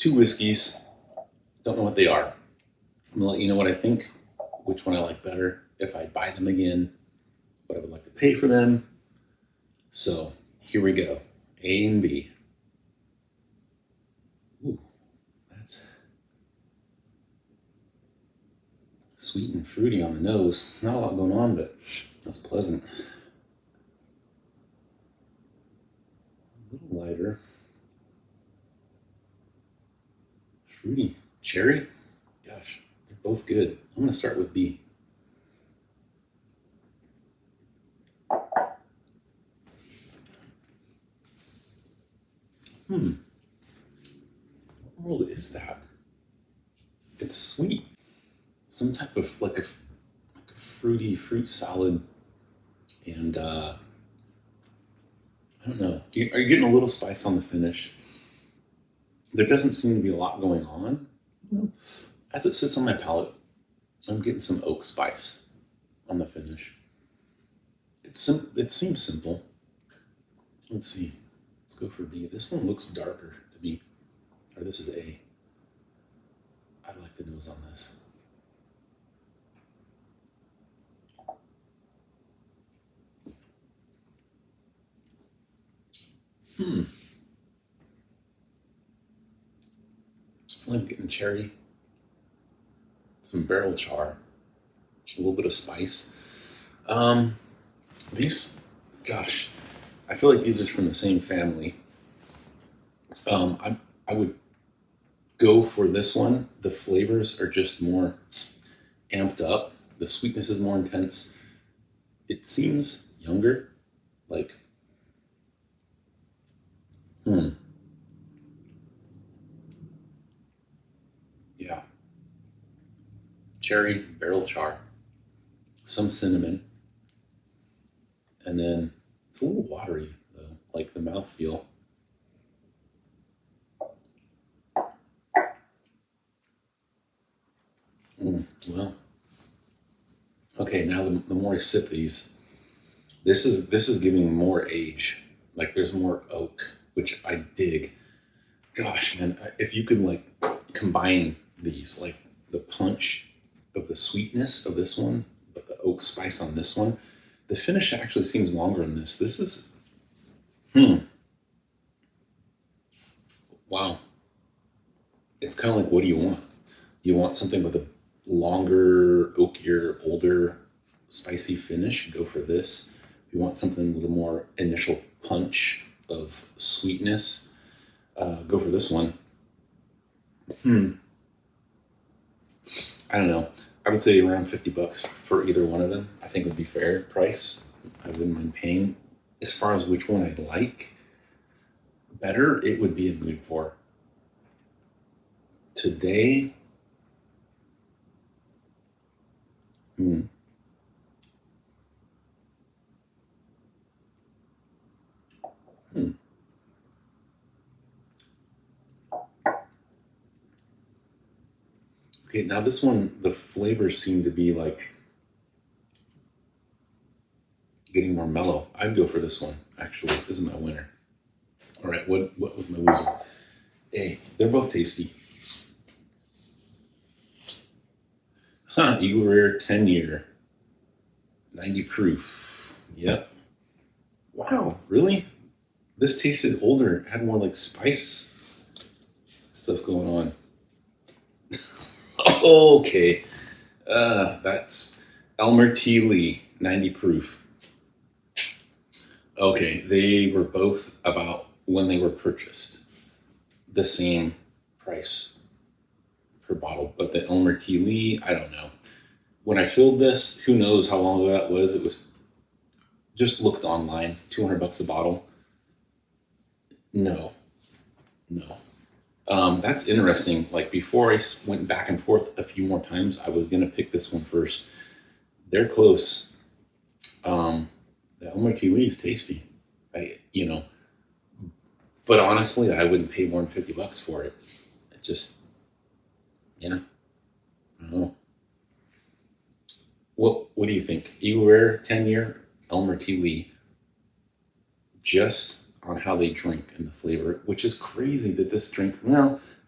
2 whiskeys. Don't know what they are. I'm gonna let you know what I think, which one I like better, if I buy them again, what I would like to pay for them. So here we go, A and B. Ooh, that's sweet and fruity on the nose. Not a lot going on, but that's pleasant. A little lighter. Fruity. Cherry? Gosh, they're both good. I'm gonna start with B. What world is that? It's sweet. Some type of like a fruity fruit salad, and I don't know. Are you getting a little spice on the finish? There doesn't seem to be a lot going on. As it sits on my palate, I'm getting some oak spice on the finish. It seems simple. Let's see. Let's go for B. This one looks darker to me. Or this is A. I like the nose on this. I'm getting cherry, some barrel char, a little bit of spice. These, gosh, I feel like these are from the same family. I would go for this one. The flavors are just more amped up. The sweetness is more intense. It seems younger, like, yeah. Cherry, barrel char, some cinnamon, and then it's a little watery though, like the mouthfeel. Well, okay. Now the more I sip these, this is giving more age. Like there's more oak, which I dig. Gosh, man, if you could like combine these, like the punch of the sweetness of this one, but the oak spice on this one, the finish actually seems longer in this. This is, wow. It's kind of like, what do you want? You want something with a longer, oakier, older, spicy finish? Go for this. If you want something with a more initial punch of sweetness, go for this one. I don't know. I would say around $50 for either one of them. I think would be fair price. I wouldn't mind paying. As far as which one I like better, it would be a mood pour. Today, Okay, now this one, the flavors seem to be like getting more mellow. I'd go for this one, actually. This is my winner. All right, what was my loser? Hey, they're both tasty. Eagle Rare 10-year, 90 proof. Yep. Wow, really? This tasted older, had more like spice stuff going on. Okay, that's Elmer T Lee, 90 proof. Okay, they were both about, when they were purchased, the same price per bottle, but the Elmer T Lee, I don't know. When I filled this, who knows how long ago that was? It was, just looked online, $200 a bottle. No. That's interesting. Like before I went back and forth a few more times, I was going to pick this one first. They're close. The Elmer T Lee is tasty. But honestly, I wouldn't pay more than $50 for it. It just, I don't know. What do you think? Eagle Rare 10-year, Elmer T Lee. Just on how they drink and the flavor, which is crazy that this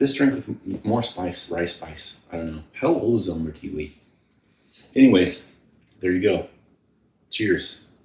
This drink with more spice, rice spice. I don't know. How old is Elmer T Lee? Anyways, there you go. Cheers.